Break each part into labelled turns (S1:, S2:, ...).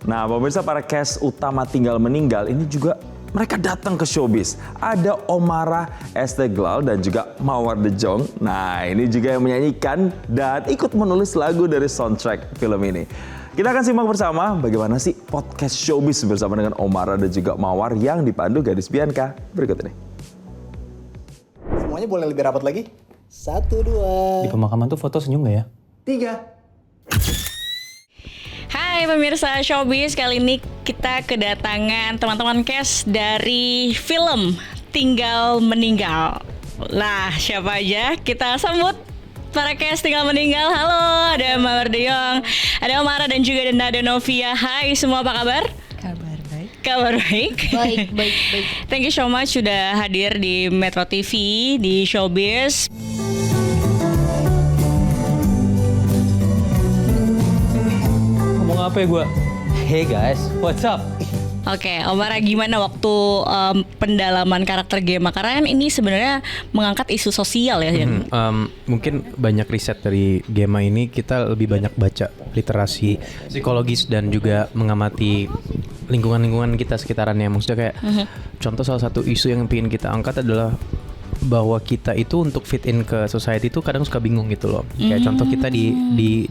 S1: Nah, pemirsa, para cast utama Tinggal Meninggal ini juga mereka datang ke showbiz. Ada Omara Esteglal dan juga Mawar De Jong. Nah, ini juga yang menyanyikan dan ikut menulis lagu dari soundtrack film ini. Kita akan simak bersama bagaimana sih podcast showbiz bersama dengan Omara dan juga Mawar yang dipandu Gadis Bianca berikut ini.
S2: Semuanya boleh lebih rapat lagi? 1, 2.
S3: Di pemakaman tuh foto senyum gak ya?
S2: 3.
S4: Hai pemirsa Showbiz, kali ini kita kedatangan teman-teman cast dari film Tinggal Meninggal. Lah, siapa aja? Kita sambut para cast Tinggal Meninggal. Halo, ada Mawar De Jong, ada Omara dan juga Nada Novia. Hai semua, apa kabar?
S5: Kabar baik.
S4: Kabar baik.
S5: Baik.
S4: Thank you so much sudah hadir di Metro TV, di Showbiz.
S3: Ngomong apa ya gue? Hey guys, what's up?
S4: Oke, Omara, gimana waktu pendalaman karakter Gemma? Karena kan ini sebenarnya mengangkat isu sosial ya.
S6: Mungkin banyak riset dari Gemma ini, kita lebih banyak baca literasi psikologis dan juga mengamati lingkungan-lingkungan kita sekitarannya. Maksudnya kayak contoh salah satu isu yang ingin kita angkat adalah bahwa kita itu untuk fit in ke society itu kadang suka bingung gitu loh. Kayak contoh kita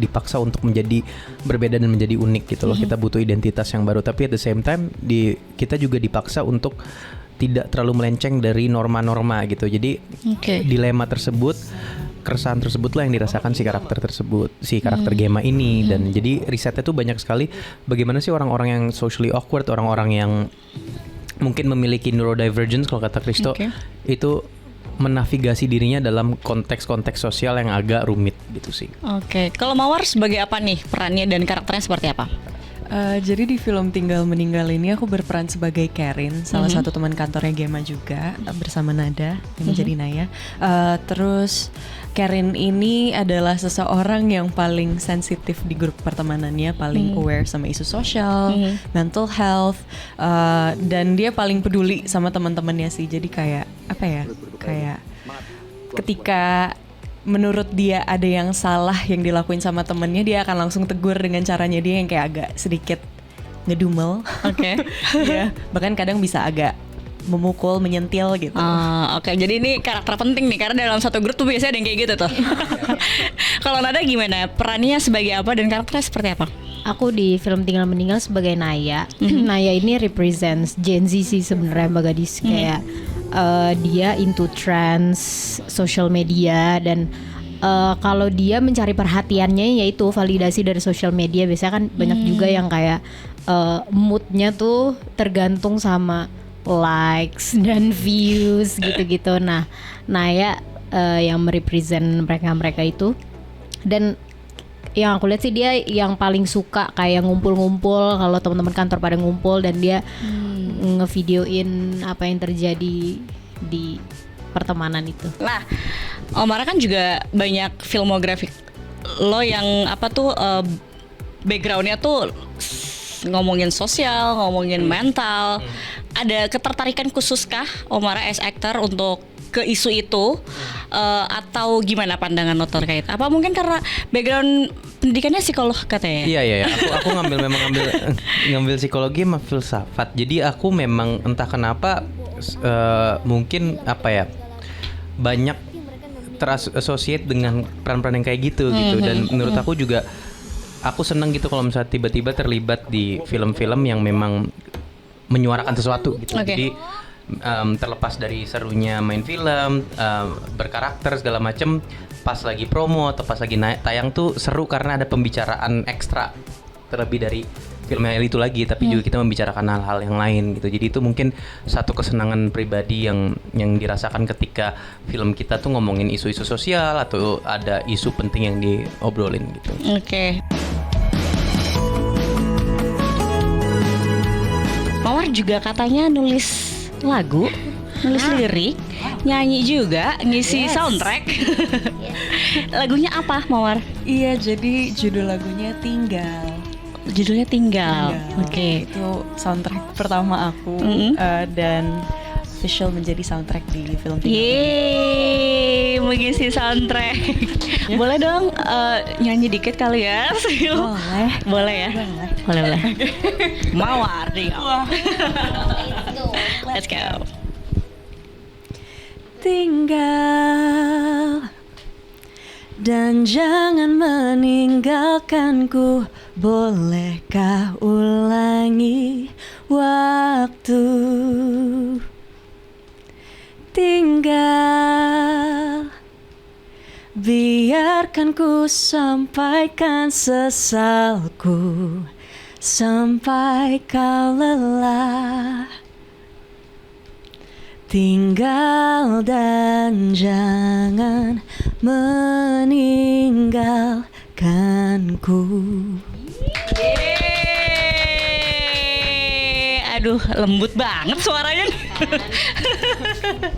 S6: dipaksa untuk menjadi berbeda dan menjadi unik gitu loh. Kita butuh identitas yang baru, tapi at the same time kita juga dipaksa untuk tidak terlalu melenceng dari norma-norma gitu. Jadi dilema tersebut, keresahan tersebutlah yang dirasakan si karakter tersebut, si karakter Gemma ini. Dan jadi risetnya tuh banyak sekali bagaimana sih orang-orang yang socially awkward, orang-orang yang mungkin memiliki neurodivergence kalau kata Christo, itu menavigasi dirinya dalam konteks-konteks sosial yang agak rumit gitu sih.
S4: Oke, kalau Mawar sebagai apa nih perannya dan karakternya seperti apa?
S5: Jadi di film Tinggal Meninggal ini aku berperan sebagai Karin, salah satu teman kantornya Gemma juga, bersama Nada yang menjadi Naya. Terus Karin ini adalah seseorang yang paling sensitif di grup pertemanannya, paling aware sama isu sosial, mental health, dan dia paling peduli sama teman-temannya sih. Jadi kayak apa ya? Kayak ketika menurut dia ada yang salah yang dilakuin sama temennya, dia akan langsung tegur dengan caranya dia yang kayak agak sedikit ngedumel. Ya, bahkan kadang bisa agak memukul, menyentil gitu.
S4: Oke, jadi ini karakter penting nih karena dalam satu grup tuh biasanya ada yang kayak gitu tuh. Kalau Nada gimana? Perannya sebagai apa dan karakternya seperti apa?
S7: Aku di film Tinggal Meninggal sebagai Naya. Naya ini represents Gen Z sih sebenarnya, Mbak Gadis. Kayak dia into trends, social media, dan kalau dia mencari perhatiannya yaitu validasi dari social media. Biasanya kan banyak juga yang kayak moodnya tuh tergantung sama likes dan views gitu-gitu. Nah, Naya yang merepresent mereka itu. Dan yang aku lihat sih dia yang paling suka kayak ngumpul-ngumpul kalau teman-teman kantor pada ngumpul, dan dia ngevideoin apa yang terjadi di pertemanan itu.
S4: Nah, Omara kan juga banyak filmografi lo yang apa tuh backgroundnya tuh ngomongin sosial, ngomongin mental. Ada ketertarikan khususkah Omara as actor untuk ke isu itu atau gimana pandangan lo terkait? Apa mungkin karena background pendidikannya psikolog katanya?
S6: Iya. Aku ngambil psikologi sama filsafat. Jadi aku memang entah kenapa mungkin apa ya, banyak terasosiate dengan peran-peran yang kayak gitu. Dan menurut aku juga aku seneng gitu kalau misalnya tiba-tiba terlibat di film-film yang memang menyuarakan sesuatu gitu. Jadi terlepas dari serunya main film, berkarakter segala macem, pas lagi promo atau pas lagi tayang tuh seru karena ada pembicaraan ekstra terlebih dari filmnya itu lagi, tapi juga kita membicarakan hal-hal yang lain gitu. Jadi itu mungkin satu kesenangan pribadi yang dirasakan ketika film kita tuh ngomongin isu-isu sosial atau ada isu penting yang diobrolin gitu.
S4: Mawar juga katanya nulis lagu, nulis lirik, nyanyi juga, ngisi soundtrack. Lagunya apa, Mawar?
S5: Iya, jadi judul lagunya Tinggal.
S4: Judulnya Tinggal. Oke.
S5: Itu soundtrack pertama aku dan official menjadi soundtrack di film Tinggal
S4: Yeay, mengisi soundtrack. Boleh dong nyanyi dikit kali ya?
S5: Boleh.
S4: Boleh ya? Boleh. Mawar Dejong. Let's go.
S5: Tinggal dan jangan meninggalkanku. Bolehkah ulangi waktu? Tinggal, biarkan ku sampaikan sesalku sampai kau lelah. Tinggal dan jangan meninggalkanku.
S4: Aduh, lembut banget suaranya.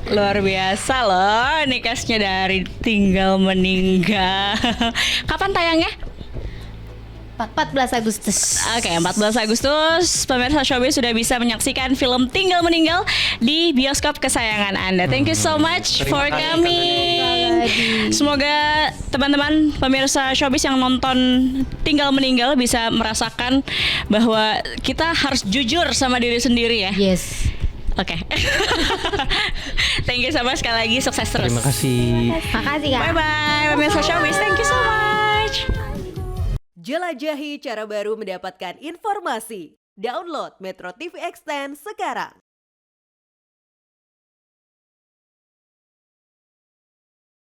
S4: Luar biasa loh, ini cast-nya dari Tinggal Meninggal. Kapan tayangnya?
S7: 14 Agustus.
S4: Oke, 14 Agustus pemirsa Showbiz sudah bisa menyaksikan film Tinggal Meninggal di bioskop kesayangan Anda. Thank you so much for coming. Semoga teman-teman pemirsa Showbiz yang nonton Tinggal Meninggal bisa merasakan bahwa kita harus jujur sama diri sendiri ya.
S7: Yes.
S4: Oke. Thank you so much, sekali lagi sukses terus.
S6: Terima kasih.
S7: Makasih Kak.
S4: Bye bye pemirsa Showbiz. Thank you so much.
S8: Jelajahi cara baru mendapatkan informasi. Download Metro TV Extend sekarang.